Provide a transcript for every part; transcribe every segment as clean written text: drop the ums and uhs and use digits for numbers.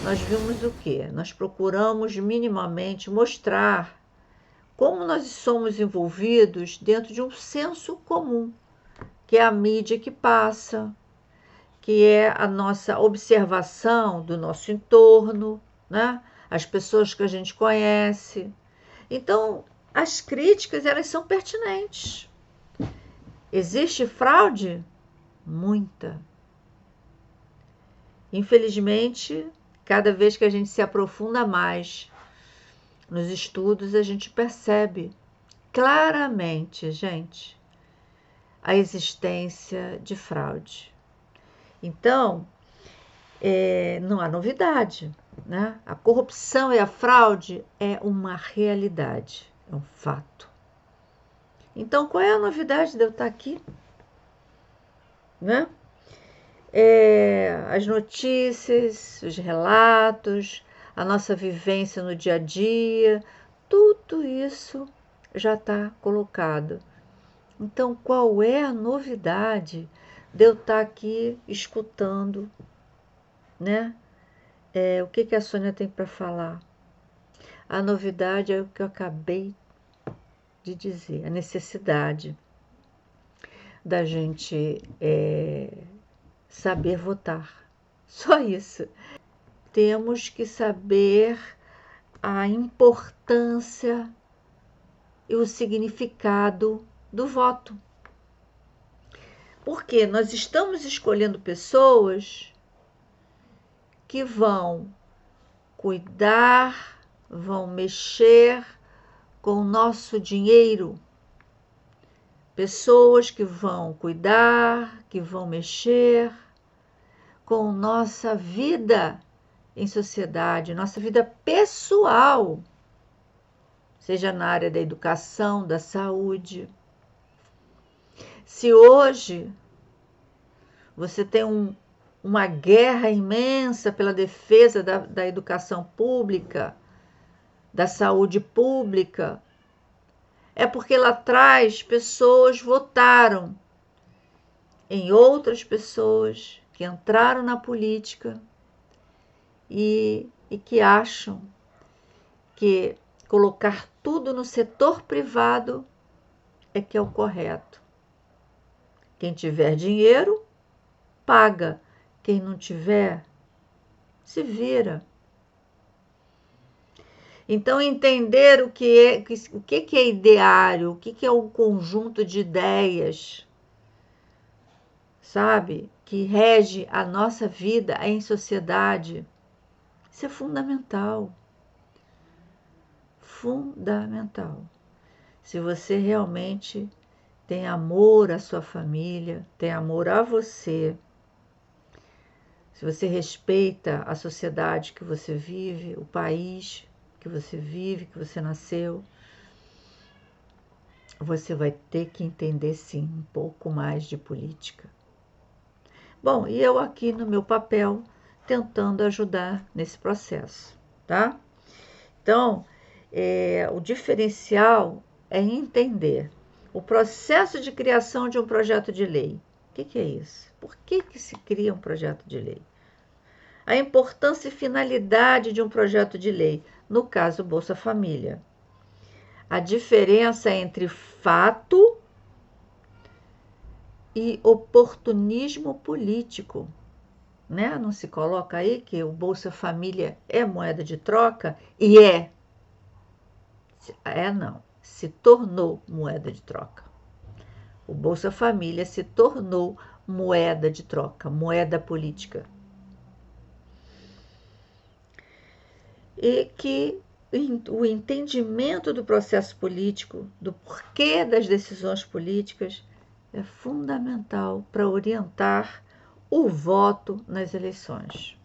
nós vimos o quê? Nós procuramos minimamente mostrar como nós somos envolvidos dentro de um senso comum, que é a mídia que passa, que é a nossa observação do nosso entorno, né? As pessoas que a gente conhece. Então, as críticas, elas são pertinentes. Existe fraude? Muita. Infelizmente, cada vez que a gente se aprofunda mais nos estudos, a gente percebe claramente, gente, a existência de fraude. Então, não há novidade, né? A corrupção e a fraude é uma realidade, é um fato. Então, qual é a novidade de eu estar aqui? Né? As notícias, os relatos, a nossa vivência no dia a dia, tudo isso já está colocado. Então, qual é a novidade de eu estar aqui escutando, né? O que a Sônia tem para falar? A novidade é o que eu acabei de dizer, a necessidade da gente saber votar. Só isso. Temos que saber a importância e o significado do voto. Porque nós estamos escolhendo pessoas que vão cuidar, vão mexer com o nosso dinheiro. Pessoas que vão cuidar, que vão mexer com nossa vida em sociedade, nossa vida pessoal, seja na área da educação, da saúde. Se hoje você tem uma guerra imensa pela defesa da educação pública, da saúde pública, é porque lá atrás pessoas votaram em outras pessoas que entraram na política e que acham que colocar tudo no setor privado é que é o correto. Quem tiver dinheiro, paga. Quem não tiver, se vira. Então, entender o que é ideário, o que é um conjunto de ideias, sabe, que rege a nossa vida em sociedade, isso é fundamental. Fundamental. Se você realmente tem amor à sua família, tem amor a você, se você respeita a sociedade que você vive, o país que você vive, que você nasceu, você vai ter que entender sim um pouco mais de política. Bom, e eu aqui no meu papel tentando ajudar nesse processo, tá? Então, o diferencial é entender o processo de criação de um projeto de lei. O que é isso? Por que se cria um projeto de lei? A importância e finalidade de um projeto de lei, no caso Bolsa Família. A diferença entre fato e oportunismo político. Né? Não se coloca aí que o Bolsa Família é moeda de troca? E não. Se tornou moeda de troca. O Bolsa Família se tornou moeda de troca, moeda política. E que o entendimento do processo político, do porquê das decisões políticas, é fundamental para orientar o voto nas eleições.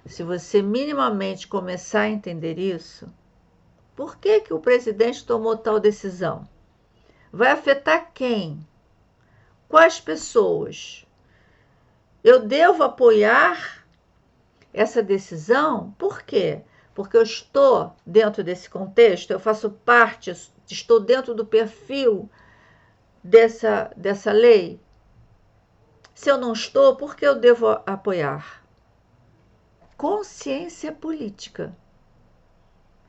Se você minimamente começar a entender isso, por que o presidente tomou tal decisão? Vai afetar quem? Quais pessoas? Eu devo apoiar essa decisão? Por quê? Porque eu estou dentro desse contexto, eu faço parte, estou dentro do perfil dessa lei. Se eu não estou, por que eu devo apoiar? consciência política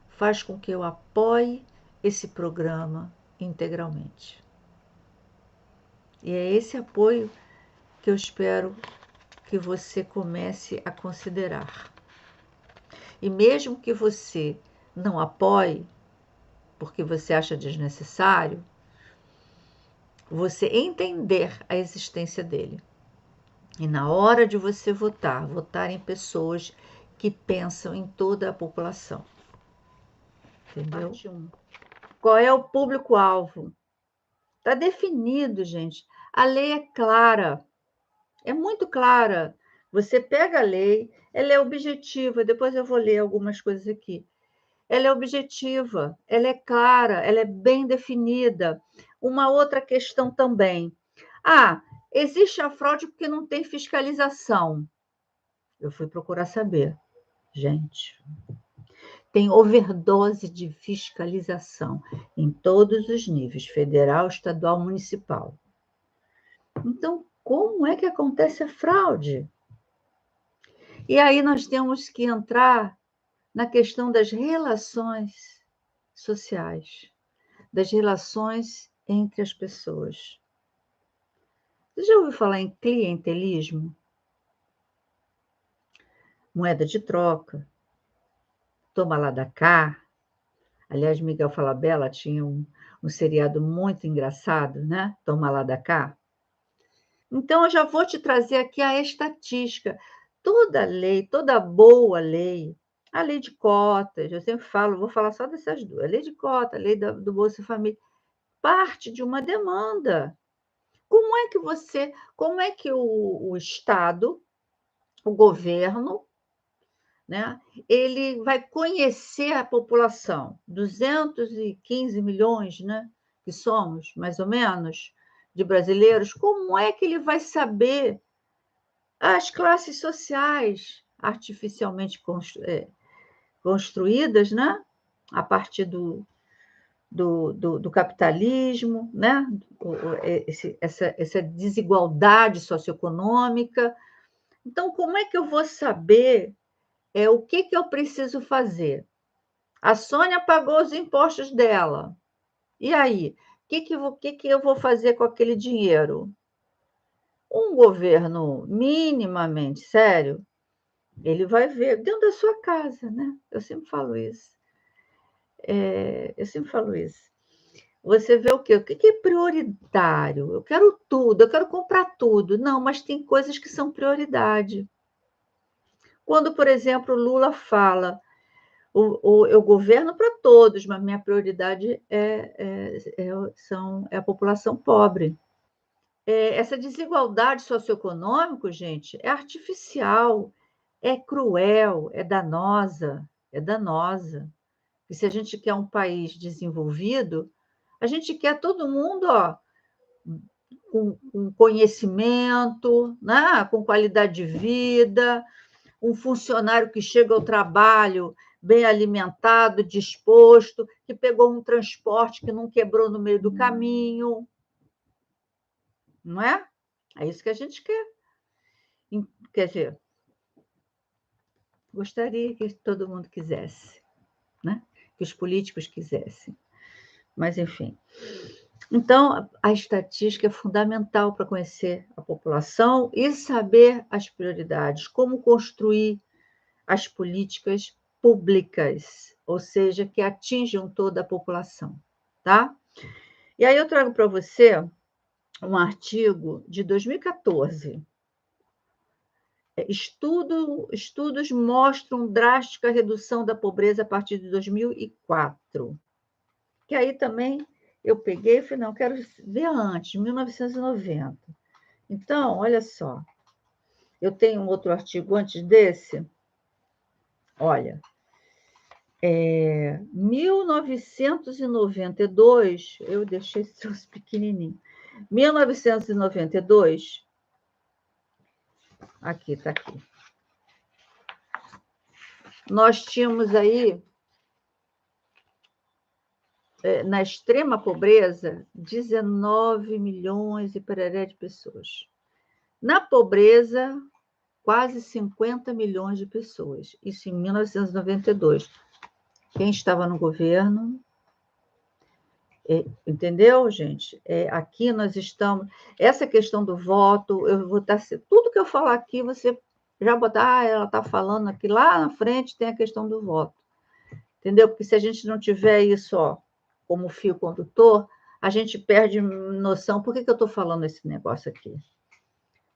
faz com que eu apoie esse programa integralmente. E é esse apoio que eu espero que você comece a considerar. E mesmo que você não apoie, porque você acha desnecessário, você entender a existência dele. E na hora de você votar, votar em pessoas que pensam em toda a população. Entendeu? Parte 1. Qual é o público-alvo? Está definido, gente. A lei é clara. É muito clara. Você pega a lei, ela é objetiva. Depois eu vou ler algumas coisas aqui. Ela é objetiva, ela é clara, ela é bem definida. Uma outra questão também. Existe a fraude porque não tem fiscalização. Eu fui procurar saber. Gente, tem overdose de fiscalização em todos os níveis, federal, estadual, municipal. Então, como é que acontece a fraude? E aí nós temos que entrar na questão das relações sociais, das relações entre as pessoas. Você já ouviu falar em clientelismo? Moeda de troca, toma lá da cá. Aliás, Miguel Falabella tinha um seriado muito engraçado, né? Toma lá da cá. Então, eu já vou te trazer aqui a estatística. Toda lei, toda boa lei, a lei de cotas, eu sempre falo, vou falar só dessas duas, a lei de cota, a lei do Bolsa Família, parte de uma demanda. Como é que o Estado, o governo, né, ele vai conhecer a população, 215 milhões, né, que somos, mais ou menos, de brasileiros, como é que ele vai saber as classes sociais artificialmente construídas, né, a partir do capitalismo, né? Essa desigualdade socioeconômica. Então, como é que eu vou saber o que eu preciso fazer? A Sônia pagou os impostos dela. E aí? O que eu vou fazer com aquele dinheiro? Um governo minimamente sério, ele vai ver dentro da sua casa, né? Eu sempre falo isso. Você vê o quê? O que é prioritário? Eu quero tudo, eu quero comprar tudo. Não, mas tem coisas que são prioridade. Quando, por exemplo, Lula fala, eu governo para todos, mas minha prioridade é a população pobre. Essa desigualdade socioeconômica, gente, é artificial, é cruel, é danosa, é danosa. E se a gente quer um país desenvolvido, a gente quer todo mundo, com conhecimento, né? Com qualidade de vida, um funcionário que chega ao trabalho bem alimentado, disposto, que pegou um transporte que não quebrou no meio do caminho. Não é? É isso que a gente quer. Quer dizer, gostaria que todo mundo quisesse, né? Que os políticos quisessem. Mas, enfim. Então, a estatística é fundamental para conhecer a população e saber as prioridades, como construir as políticas públicas, ou seja, que atinjam toda a população, tá? E aí eu trago para você um artigo de 2014. Estudos mostram drástica redução da pobreza a partir de 2004. Que aí também eu peguei e falei, não, quero ver antes, 1990. Então, olha só, eu tenho um outro artigo antes desse. Olha, 1992, eu deixei esse troço pequenininho. 1992, aqui, está aqui. Nós tínhamos aí, na extrema pobreza, 19 milhões e pereré de pessoas. Na pobreza, quase 50 milhões de pessoas. Isso em 1992. Quem estava no governo, entendeu, gente? Aqui nós estamos. Essa questão do voto, eu vou estar. Tudo que eu falar aqui, você já botar, ela está falando aqui, lá na frente tem a questão do voto. Entendeu? Porque se a gente não tiver isso, ó, como fio condutor, a gente perde noção. Por que eu estou falando esse negócio aqui?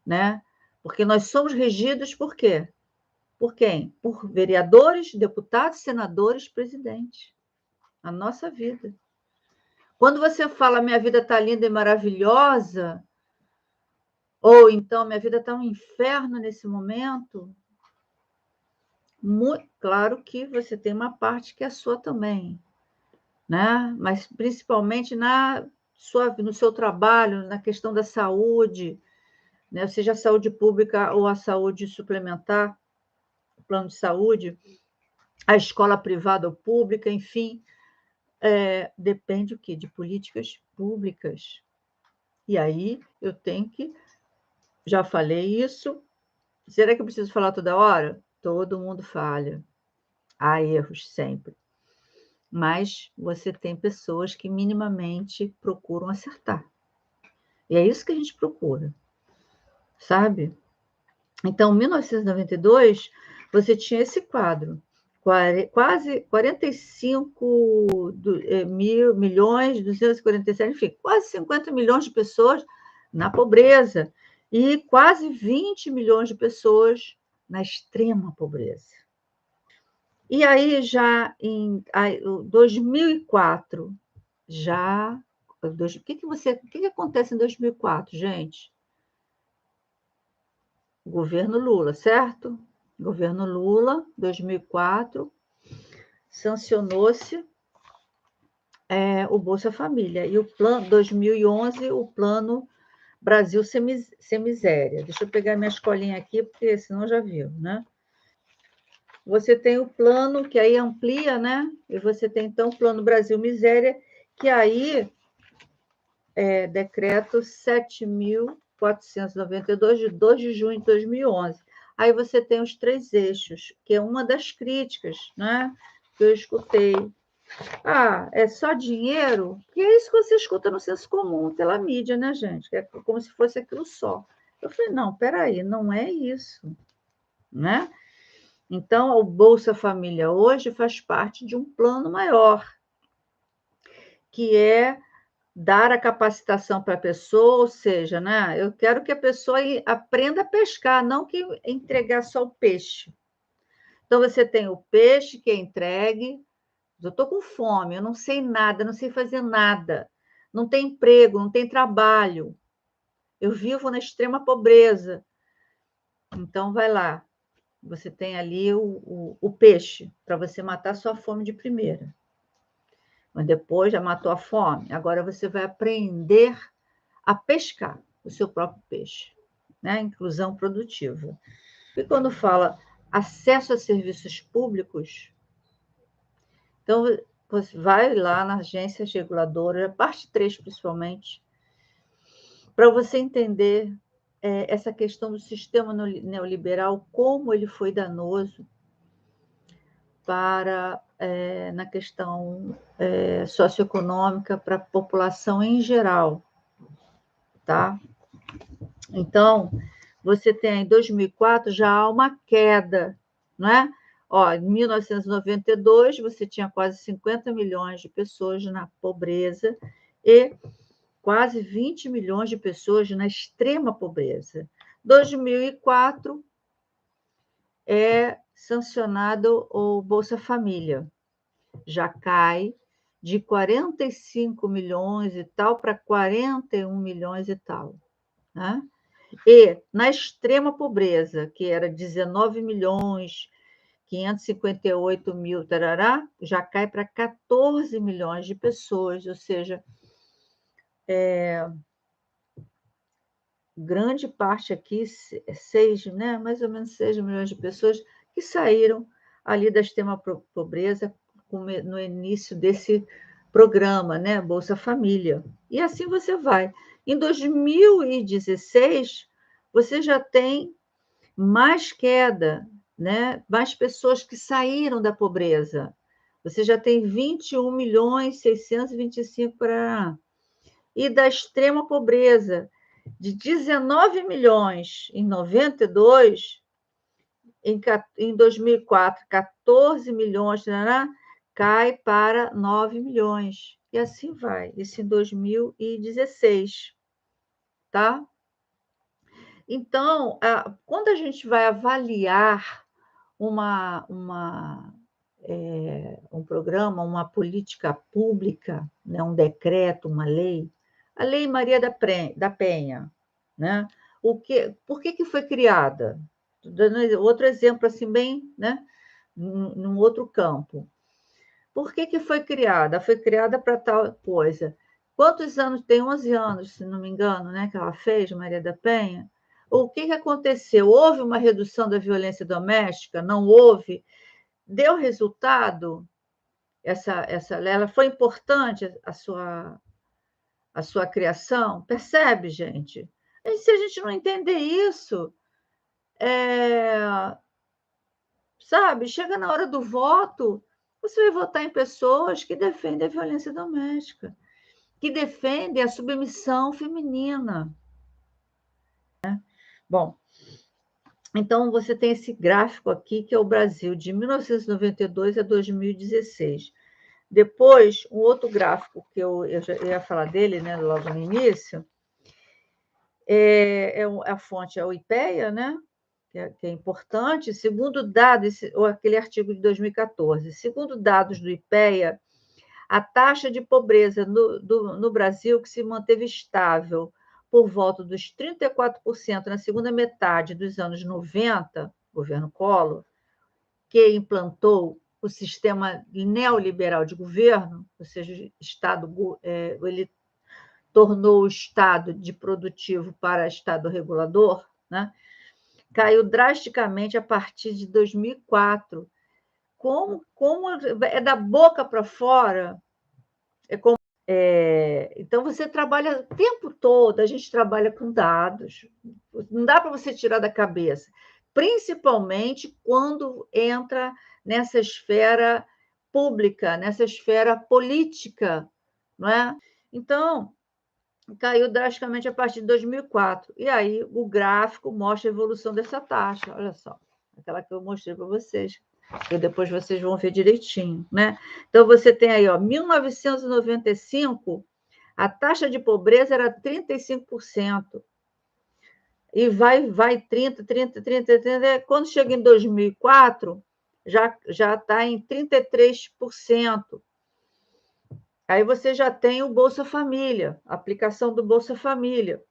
Né? Porque nós somos regidos por quê? Por quem? Por vereadores, deputados, senadores, presidentes. A nossa vida. Quando você fala minha vida está linda e maravilhosa, ou então minha vida está um inferno nesse momento, muito, claro que você tem uma parte que é sua também, né? Mas principalmente no seu trabalho, na questão da saúde, né? Seja a saúde pública ou a saúde suplementar, o plano de saúde, a escola privada ou pública, enfim, depende o quê? De políticas públicas. E aí eu tenho que, já falei isso, será que eu preciso falar toda hora? Todo mundo falha, há erros sempre. Mas você tem pessoas que minimamente procuram acertar. E é isso que a gente procura, sabe? Então, em 1992, você tinha esse quadro, quase 45 milhões, 247, enfim, quase 50 milhões de pessoas na pobreza e quase 20 milhões de pessoas na extrema pobreza. E aí, já em 2004, já... O que acontece em 2004, gente? Governo Lula, certo? Governo Lula, 2004, sancionou-se o Bolsa Família. E o plano, 2011, o plano Brasil Sem Miséria. Deixa eu pegar minha escolinha aqui, porque senão já viu, né? Você tem o plano, que aí amplia, né? E você tem, então, o plano Brasil Miséria, que aí decreto 7.492, de 2 de junho de 2011. Aí você tem os 3 eixos, que é uma das críticas, né, que eu escutei. É só dinheiro? Que é isso que você escuta no senso comum, pela mídia, né, gente? Que é como se fosse aquilo só. Eu falei, não, peraí, não é isso, né? Então, o Bolsa Família hoje faz parte de um plano maior, que é dar a capacitação para a pessoa, ou seja, né, eu quero que a pessoa aprenda a pescar, não que entregar só o peixe. Então, você tem o peixe que é entregue, eu estou com fome, eu não sei nada, não sei fazer nada, não tem emprego, não tem trabalho, eu vivo na extrema pobreza. Então, vai lá, você tem ali o peixe, para você matar sua fome de primeira. Mas depois já matou a fome, agora você vai aprender a pescar o seu próprio peixe, né? Inclusão produtiva. E quando fala acesso a serviços públicos, então você vai lá na agência reguladora, parte 3 principalmente, para você entender essa questão do sistema neoliberal, como ele foi danoso para na questão socioeconômica para a população em geral, tá? Então, você tem em 2004 já há uma queda, não é? Em 1992, você tinha quase 50 milhões de pessoas na pobreza e quase 20 milhões de pessoas na extrema pobreza. 2004 é sancionado o Bolsa Família, já cai de 45 milhões e tal para 41 milhões e tal, né? E na extrema pobreza, que era 19 milhões, 558 mil, tarará, já cai para 14 milhões de pessoas, ou seja, grande parte aqui, 6, né, mais ou menos 6 milhões de pessoas que saíram ali da extrema pobreza no início desse programa, né, Bolsa Família. E assim você vai. Em 2016, você já tem mais queda, né? Mais pessoas que saíram da pobreza. Você já tem 21.625.000 para... E da extrema pobreza, de 19 milhões em 92, em 2004, 14 milhões, né, cai para 9 milhões. E assim vai, isso em 2016, tá? Então, quando a gente vai avaliar um programa, uma política pública, né, um decreto, uma lei, a Lei Maria da Penha, né? Por que foi criada? Dando outro exemplo assim bem, né, num outro campo. Por que foi criada? Foi criada para tal coisa. Quantos anos? Tem 11 anos, se não me engano, né, que ela fez, Maria da Penha. O que aconteceu? Houve uma redução da violência doméstica? Não houve? Deu resultado? Ela foi importante a sua criação? Percebe, gente? E se a gente não entender isso, sabe, chega na hora do voto, você vai votar em pessoas que defendem a violência doméstica, que defendem a submissão feminina. Bom, então você tem esse gráfico aqui, que é o Brasil de 1992 a 2016. Depois, um outro gráfico que eu já ia falar dele, né, logo no início, a fonte é o IPEA, né, que é importante. Segundo dados, ou aquele artigo de 2014, segundo dados do IPEA, a taxa de pobreza no Brasil, que se manteve estável por volta dos 34% na segunda metade dos anos 90, governo Collor, que implantou o sistema neoliberal de governo, ou seja, ele tornou o Estado de produtivo para Estado regulador, né? Caiu drasticamente a partir de 2004. Como é da boca para fora, então você trabalha o tempo todo, a gente trabalha com dados, não dá para você tirar da cabeça, principalmente quando entra nessa esfera pública, nessa esfera política, não é? Então, caiu drasticamente a partir de 2004. E aí o gráfico mostra a evolução dessa taxa. Olha só, aquela que eu mostrei para vocês, que depois vocês vão ver direitinho, né? Então você tem aí, ó, 1995, a taxa de pobreza era 35%. E vai 30. Quando chega em 2004, já está em 33%. Aí você já tem o Bolsa Família, a aplicação do Bolsa Família.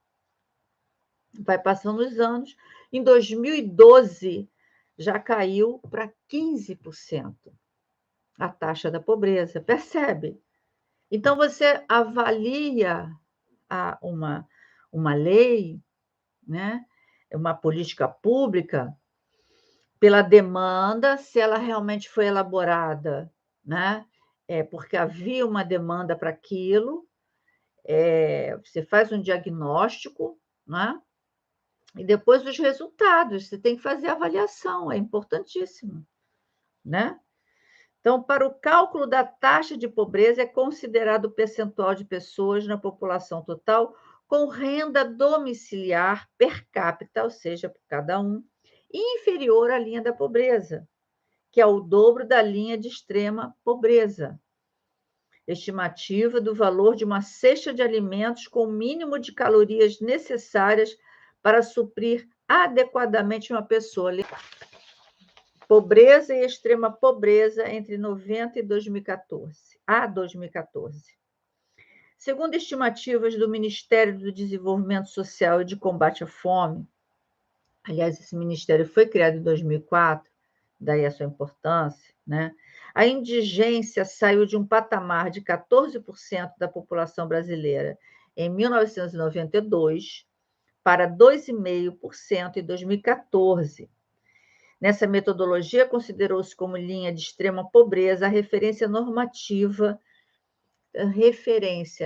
Vai passando os anos. Em 2012, já caiu para 15% a taxa da pobreza. Percebe? Então, você avalia uma lei, né? Uma política pública, pela demanda, se ela realmente foi elaborada, né? Porque havia uma demanda para aquilo. Você faz um diagnóstico, né? E depois os resultados, você tem que fazer a avaliação, é importantíssimo, né? Então, para o cálculo da taxa de pobreza, é considerado o percentual de pessoas na população total com renda domiciliar per capita, ou seja, por cada um, inferior à linha da pobreza, que é o dobro da linha de extrema pobreza. Estimativa do valor de uma cesta de alimentos com o mínimo de calorias necessárias para suprir adequadamente uma pessoa. Pobreza e extrema pobreza entre 90 e 2014, a 2014. Segundo estimativas do Ministério do Desenvolvimento Social e de Combate à Fome, aliás, esse ministério foi criado em 2004, daí a sua importância, né? A indigência saiu de um patamar de 14% da população brasileira em 1992 para 2,5% em 2014. Nessa metodologia, considerou-se como linha de extrema pobreza a referência normativa,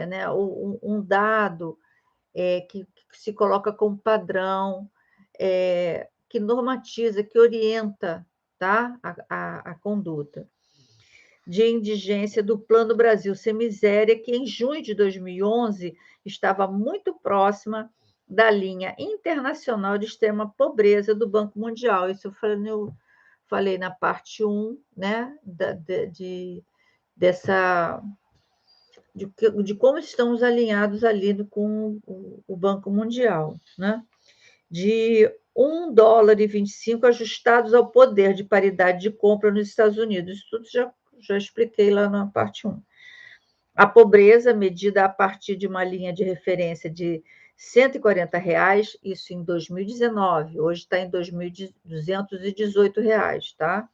né? Um dado que se coloca como padrão, que normatiza, que orienta, tá? A conduta de indigência do Plano Brasil Sem Miséria, que em junho de 2011 estava muito próxima da linha internacional de extrema pobreza do Banco Mundial. Isso eu falei na parte 1, né, dessa, de como estamos alinhados ali com o Banco Mundial, né? De US$ 1,25 ajustados ao poder de paridade de compra nos Estados Unidos. Isso tudo já expliquei lá na parte 1. A pobreza, medida a partir de uma linha de referência de R$ 140, isso em 2019, hoje está em R$ 2.218, tá?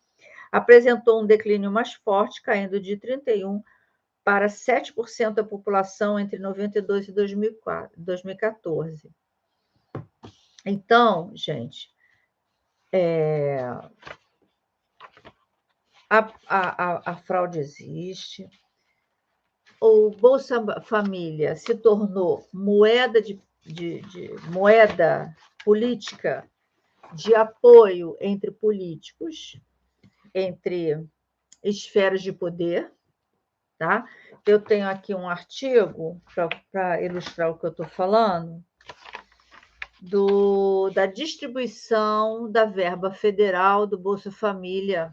Apresentou um declínio mais forte, caindo de 31% para 7% da população entre 92 e 2014. Então, gente, a fraude existe. O Bolsa Família se tornou moeda moeda política de apoio entre políticos, entre esferas de poder, tá? Eu tenho aqui um artigo para ilustrar o que eu estou falando, da distribuição da verba federal do Bolsa Família,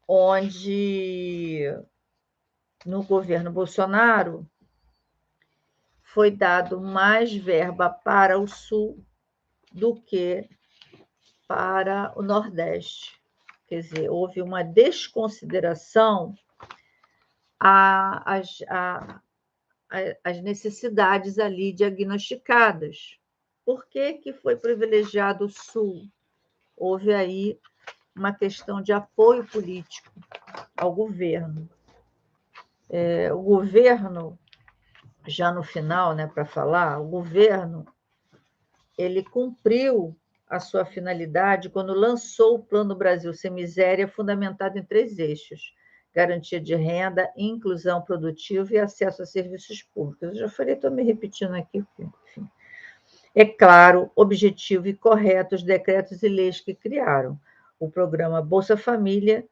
onde no governo Bolsonaro foi dado mais verba para o Sul do que para o Nordeste. Quer dizer, houve uma desconsideração às necessidades ali diagnosticadas. Por que foi privilegiado o Sul? Houve aí uma questão de apoio político ao governo. O governo, já no final, né, para falar, o governo ele cumpriu a sua finalidade quando lançou o Plano Brasil Sem Miséria, fundamentado em 3 eixos: garantia de renda, inclusão produtiva e acesso a serviços públicos. Eu já falei, estou me repetindo aqui, enfim. É claro, objetivo e correto os decretos e leis que criaram o programa Bolsa Família,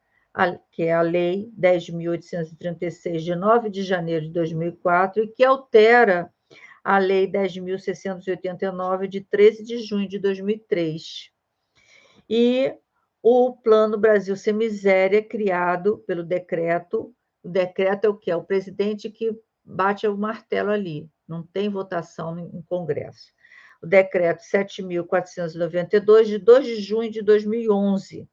que é a Lei 10.836, de 9 de janeiro de 2004, e que altera a Lei 10.689, de 13 de junho de 2003. E o Plano Brasil Sem Miséria, criado pelo decreto. O decreto é o quê? É o presidente que bate o martelo ali, não tem votação em Congresso. O decreto 7.492, de 2 de junho de 2011.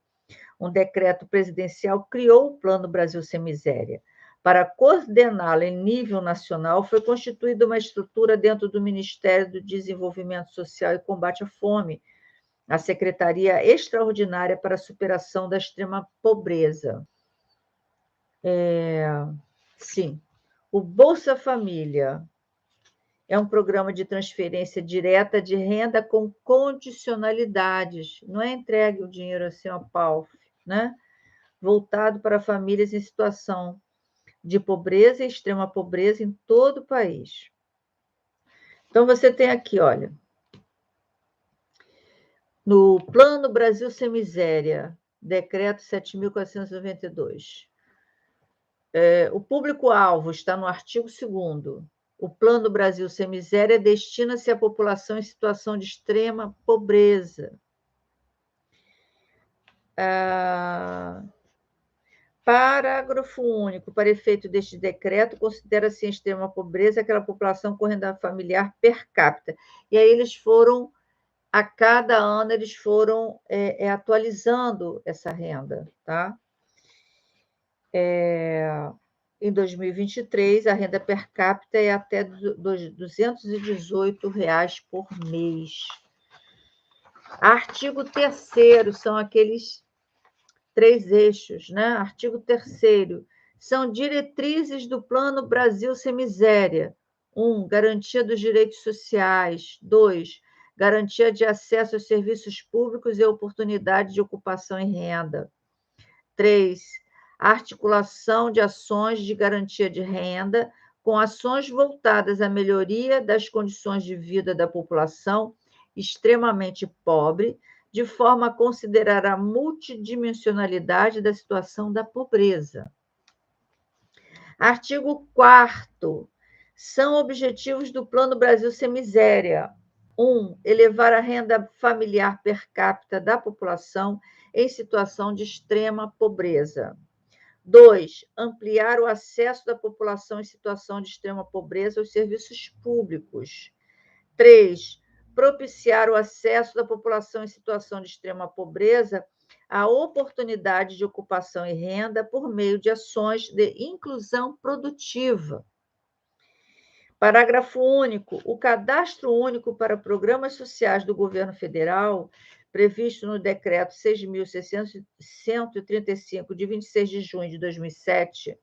Um decreto presidencial criou o Plano Brasil Sem Miséria. Para coordená-lo em nível nacional, foi constituída uma estrutura dentro do Ministério do Desenvolvimento Social e Combate à Fome, a Secretaria Extraordinária para a Superação da Extrema Pobreza. Sim, o Bolsa Família é um programa de transferência direta de renda com condicionalidades, não é entregue o dinheiro assim ao pau, né? Voltado para famílias em situação de pobreza e extrema pobreza em todo o país. Então, você tem aqui, olha, no Plano Brasil Sem Miséria, decreto 7.492, o público-alvo está no artigo 2º. O Plano Brasil Sem Miséria destina-se à população em situação de extrema pobreza. Parágrafo único. Para efeito deste decreto, considera-se em extrema pobreza aquela população com renda familiar per capita. E aí eles foram, a cada ano, eles foram atualizando essa renda, tá? Em 2023, a renda per capita é até R$ 218 por mês. Artigo 3º, são aqueles 3 eixos, né? Artigo 3º, são diretrizes do Plano Brasil Sem Miséria. 1. Garantia dos direitos sociais. 2. Garantia de acesso aos serviços públicos e oportunidade de ocupação e renda. 3. Articulação de ações de garantia de renda com ações voltadas à melhoria das condições de vida da população extremamente pobre, de forma a considerar a multidimensionalidade da situação da pobreza. Artigo 4º. São objetivos do Plano Brasil Sem Miséria. 1. Elevar a renda familiar per capita da população em situação de extrema pobreza. 2. Ampliar o acesso da população em situação de extrema pobreza aos serviços públicos. 3. Propiciar o acesso da população em situação de extrema pobreza à oportunidade de ocupação e renda por meio de ações de inclusão produtiva. Parágrafo único. O cadastro único para programas sociais do governo federal, previsto no Decreto 6.635, de 26 de junho de 2007,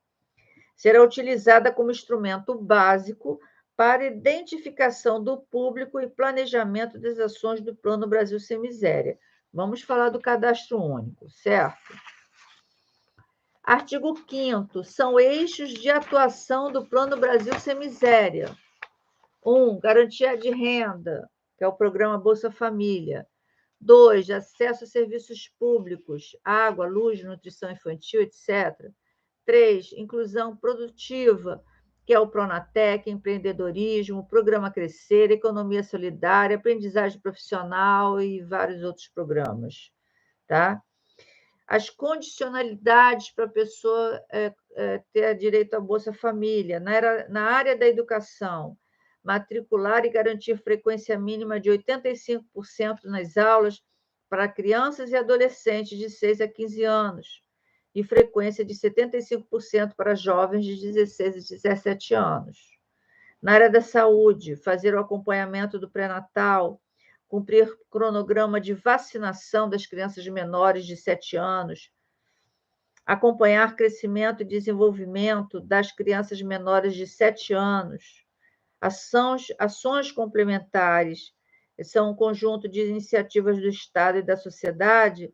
será utilizada como instrumento básico para identificação do público e planejamento das ações do Plano Brasil Sem Miséria. Vamos falar do cadastro único, certo? Artigo 5º. São eixos de atuação do Plano Brasil Sem Miséria. 1. Garantia de renda, que é o programa Bolsa Família. 2. Acesso a serviços públicos, água, luz, nutrição infantil, etc. 3. Inclusão produtiva, que é o Pronatec, empreendedorismo, Programa Crescer, economia solidária, aprendizagem profissional e vários outros programas, tá? As condicionalidades para a pessoa ter direito à Bolsa Família. Na área da educação, matricular e garantir frequência mínima de 85% nas aulas para crianças e adolescentes de 6 a 15 anos, e frequência de 75% para jovens de 16 a 17 anos. Na área da saúde, fazer o acompanhamento do pré-natal, cumprir cronograma de vacinação das crianças menores de 7 anos, acompanhar crescimento e desenvolvimento das crianças menores de 7 anos. Ações complementares são um conjunto de iniciativas do Estado e da sociedade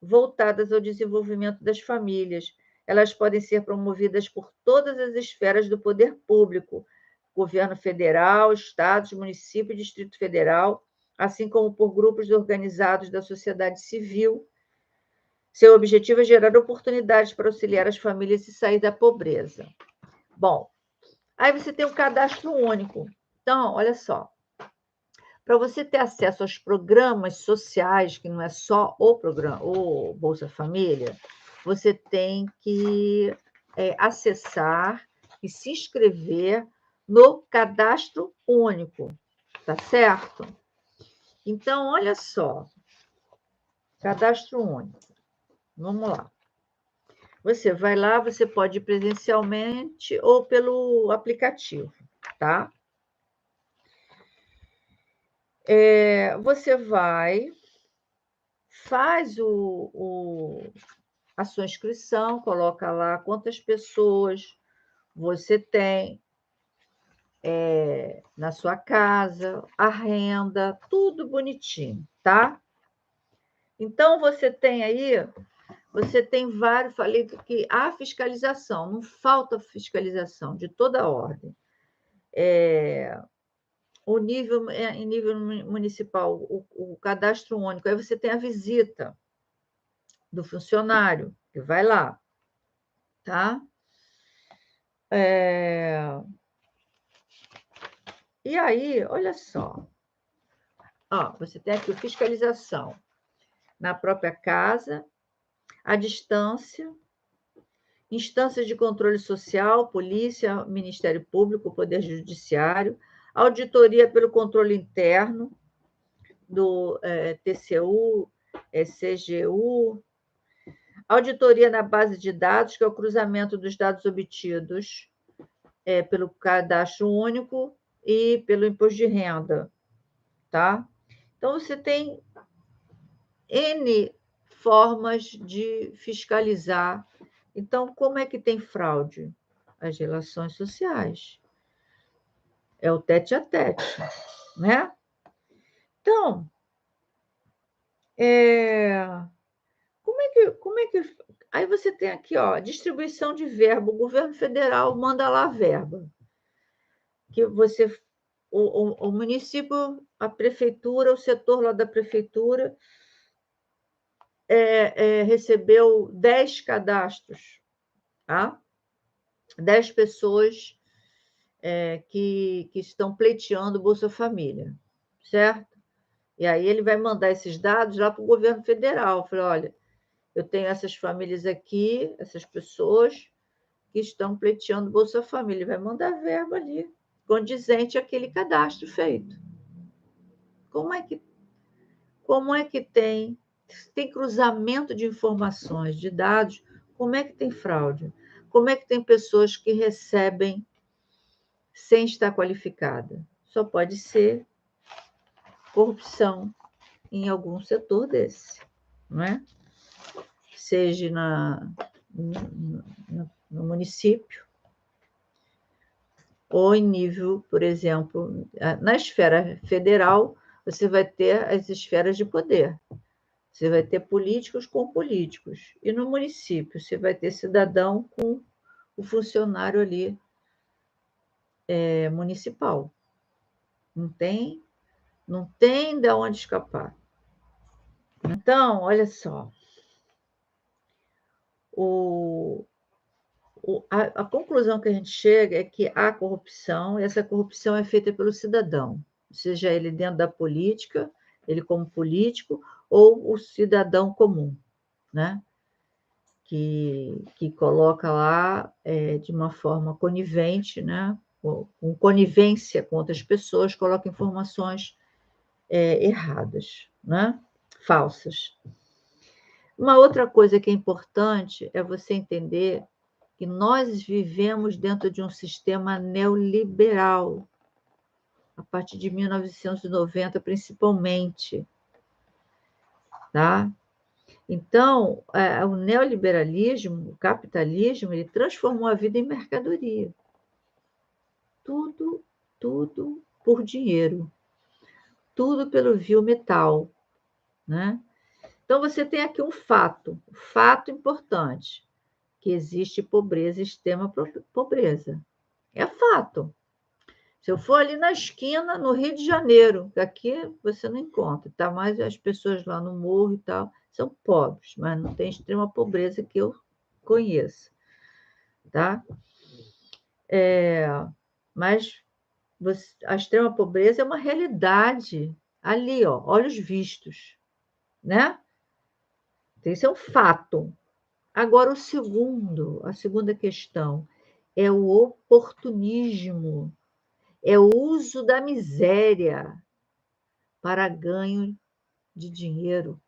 voltadas ao desenvolvimento das famílias. Elas podem ser promovidas por todas as esferas do poder público, governo federal, estados, município e Distrito Federal, assim como por grupos organizados da sociedade civil. Seu objetivo é gerar oportunidades para auxiliar as famílias a sair da pobreza. Bom, aí você tem o cadastro único. Então, olha só, para você ter acesso aos programas sociais, que não é só o programa, o Bolsa Família, você tem que acessar e se inscrever no cadastro único, tá certo? Então, olha só, cadastro único. Vamos lá. Você vai lá, você pode ir presencialmente ou pelo aplicativo, tá? Você vai, faz a sua inscrição, coloca lá quantas pessoas você tem na sua casa, a renda, tudo bonitinho, tá? Então, você tem vários, falei que há fiscalização, não falta fiscalização de toda ordem. Em nível municipal, o cadastro único, aí você tem a visita do funcionário, que vai lá, tá? E aí, olha só, você tem aqui a fiscalização na própria casa, à distância, instâncias de controle social, polícia, Ministério Público, Poder Judiciário, auditoria pelo controle interno do TCU, CGU, auditoria na base de dados, que é o cruzamento dos dados obtidos pelo cadastro único e pelo imposto de renda, tá? Então, você tem N formas de fiscalizar. Então, como é que tem fraude? As relações sociais. É o tete a tete, né? Então, como é que... Aí você tem aqui, distribuição de verba. O governo federal manda lá a verba. Que o município a prefeitura, o setor lá da prefeitura, recebeu 10 cadastros, tá? 10 pessoas que estão pleiteando Bolsa Família, certo? E aí ele vai mandar esses dados lá para o governo federal. Falei, olha, eu tenho essas famílias aqui, essas pessoas que estão pleiteando Bolsa Família. Ele vai mandar verba ali, condizente àquele cadastro feito. Como é que tem cruzamento de informações, de dados? Como é que tem fraude? Como é que tem pessoas que recebem sem estar qualificada? Só pode ser corrupção em algum setor desse, não é? Seja no município, ou em nível, por exemplo, na esfera federal, você vai ter as esferas de poder. Você vai ter políticos com políticos. E no município, você vai ter cidadão com o funcionário ali municipal. Não tem de onde escapar. Então, olha só, a conclusão que a gente chega é que há corrupção, e essa corrupção é feita pelo cidadão, seja ele dentro da política, ele como político, ou o cidadão comum, né? Que coloca lá de uma forma conivente, né? Com conivência com outras pessoas, coloca informações erradas, né? Falsas. Uma outra coisa que é importante é você entender que nós vivemos dentro de um sistema neoliberal, a partir de 1990, principalmente, tá? Então, o neoliberalismo, o capitalismo, ele transformou a vida em mercadoria. Tudo, tudo por dinheiro. Tudo pelo vil metal, né? Então, você tem aqui um fato importante, que existe pobreza, extrema pobreza. É fato. Se eu for ali na esquina, no Rio de Janeiro, aqui você não encontra, tá? Mas as pessoas lá no morro e tal são pobres, mas não tem extrema pobreza que eu conheça, tá? Mas a extrema pobreza é uma realidade ali, ó, olhos vistos, né? Isso é um fato. Agora, a segunda questão é o oportunismo, é o uso da miséria para ganho de dinheiro,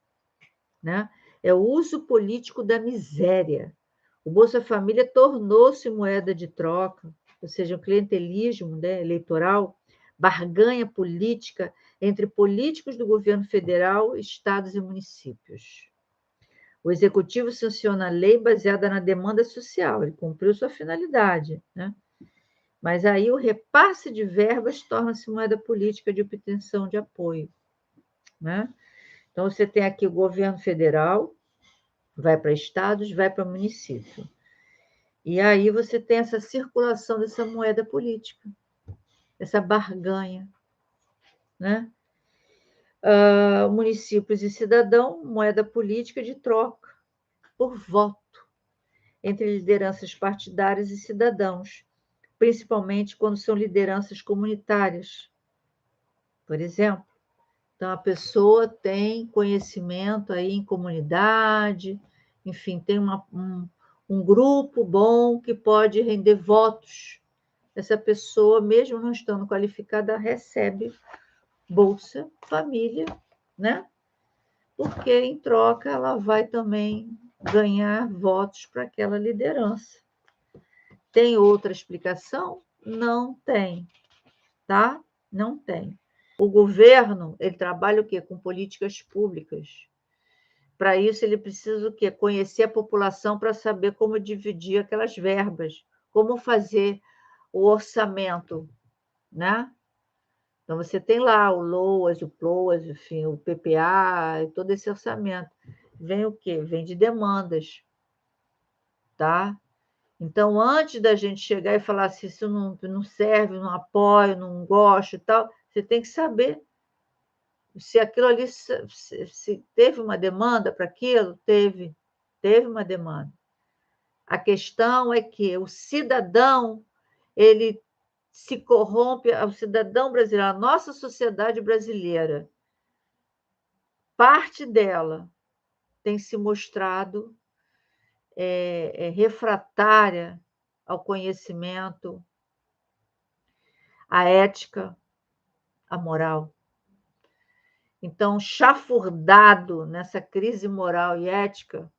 né? É o uso político da miséria. O Bolsa Família tornou-se moeda de troca, ou seja, o clientelismo, né, eleitoral, barganha política entre políticos do governo federal, estados e municípios. O executivo sanciona a lei baseada na demanda social, ele cumpriu sua finalidade, né? Mas aí o repasse de verbas torna-se moeda política de obtenção de apoio, né? Então, você tem aqui o governo federal, vai para estados, vai para município. E aí você tem essa circulação dessa moeda política, essa barganha, né? Municípios e cidadão, moeda política de troca por voto entre lideranças partidárias e cidadãos, principalmente quando são lideranças comunitárias, por exemplo. Então, a pessoa tem conhecimento aí em comunidade, enfim, tem um grupo bom que pode render votos. Essa pessoa, mesmo não estando qualificada, recebe Bolsa Família, né? Porque, em troca, ela vai também ganhar votos para aquela liderança. Tem outra explicação? Não tem, tá? Não tem. O governo, ele trabalha o quê? Com políticas públicas. Para isso, ele precisa o quê? Conhecer a população para saber como dividir aquelas verbas, como fazer o orçamento, né? Então, você tem lá o LOAS, o PLOAS, enfim, o PPA, todo esse orçamento. Vem o quê? Vem de demandas, tá? Então, antes da gente chegar e falar se isso não serve, não apoio, não gosto e tal, você tem que saber Se aquilo ali se teve uma demanda para aquilo, teve uma demanda. A questão é que o cidadão, ele se corrompe, o cidadão brasileiro, a nossa sociedade brasileira, parte dela tem se mostrado refratária ao conhecimento, à ética, à moral. Então, chafurdado nessa crise moral e ética,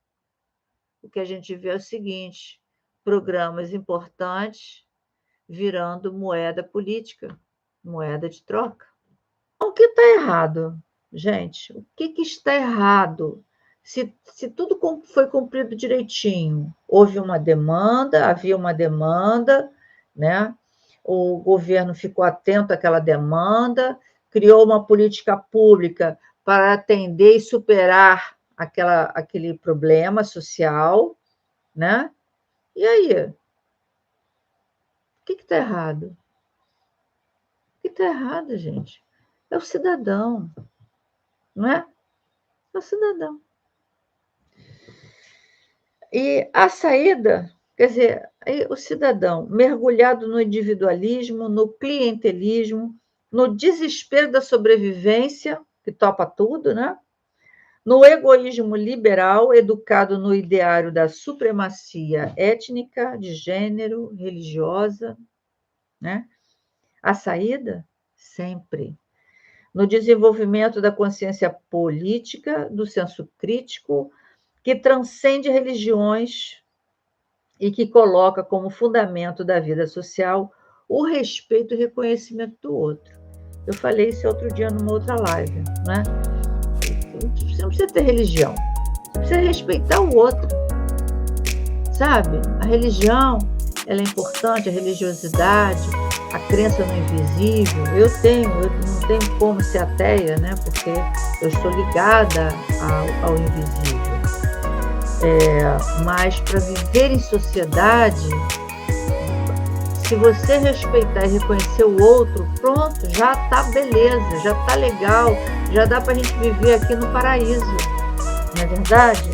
o que a gente vê é o seguinte: programas importantes virando moeda política, moeda de troca. O que está errado, gente? O que está errado? Se tudo foi cumprido direitinho, havia uma demanda, né? O governo ficou atento àquela demanda, criou uma política pública para atender e superar aquele problema social, né? E aí? O que está errado? O que está errado, gente? É o cidadão, não é? É o cidadão. E a saída, quer dizer, o cidadão mergulhado no individualismo, no clientelismo, no desespero da sobrevivência, que topa tudo, né? No egoísmo liberal, educado no ideário da supremacia étnica, de gênero, religiosa, né? A saída, sempre no desenvolvimento da consciência política, do senso crítico, que transcende religiões e que coloca como fundamento da vida social o respeito e reconhecimento do outro. Eu falei isso outro dia numa outra live, né? Você não precisa ter religião, você precisa respeitar o outro, sabe? A religião, ela é importante, a religiosidade, a crença no invisível. Eu não tenho como ser ateia, né? Porque eu estou ligada ao invisível. Mas para viver em sociedade, se você respeitar e reconhecer o outro, pronto, já está beleza, já está legal, já dá para a gente viver aqui no paraíso, não é verdade?